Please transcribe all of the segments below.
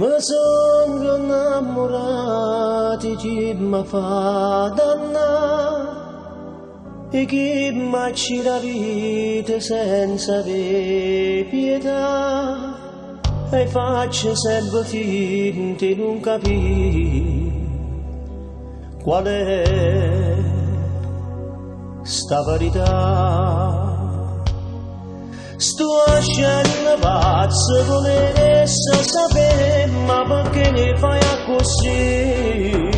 Mi sono innamorato chi mi fa dannare e chi mi accide la vita senza avere pietà e faccio sempre finta di non capire qual è sta verità. Sto lasciando pazzo volesse sapere ma perché ne fai così,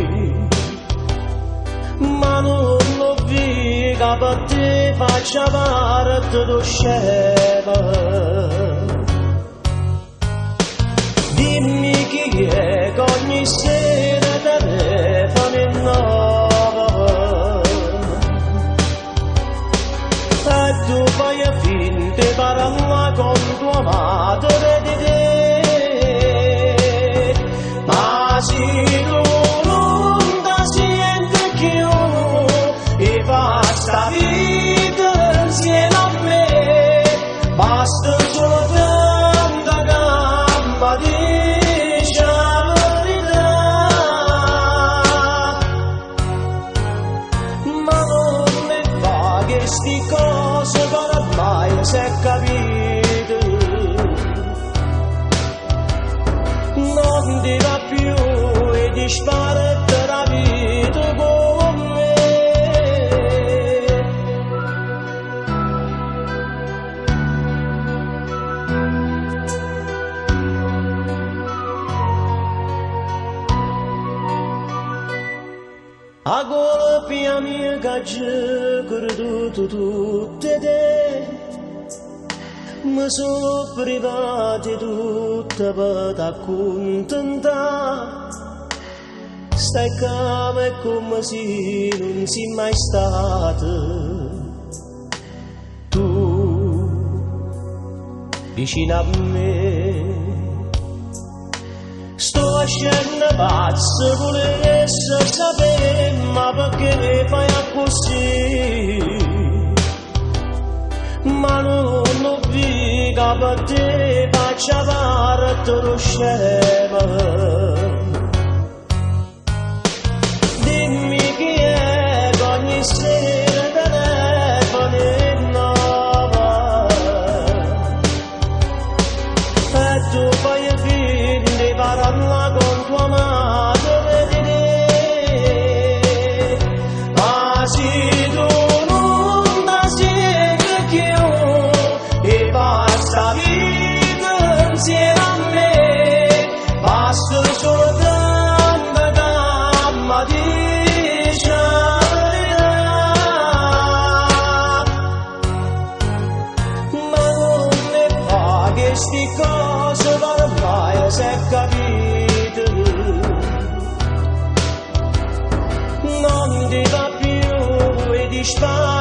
ma non lo visto per te faccia parte lo scema. Dimmi chi è che ogni sera telefono in nuova e tu fai finta di parlare con tua madre di te, ma se tu non ti senti più e basta vita insieme a me, basta solo tanta gamba di sti cose per ormai si è capito, non ti va più e ti spara la vita con me. A colpa mia che c'è creduto tutte te, mi sono privato di tutto per t'accontentare. Stai come se non sei mai stato tu vicino a me. Sto scendo pazzo, volesse sapere ma perché ne fai così, ma non lo dico per te faccia parte lo scema. Dimmi chi è che ogni sera telefono in nuova e tu fai finta di parlare con tua madre di te, ma se tu non ti senti più e basta vita insieme a me, basta solo tanta gamba di ma non ne fa che sti cose ormai si è capito, non ti va più e ti spara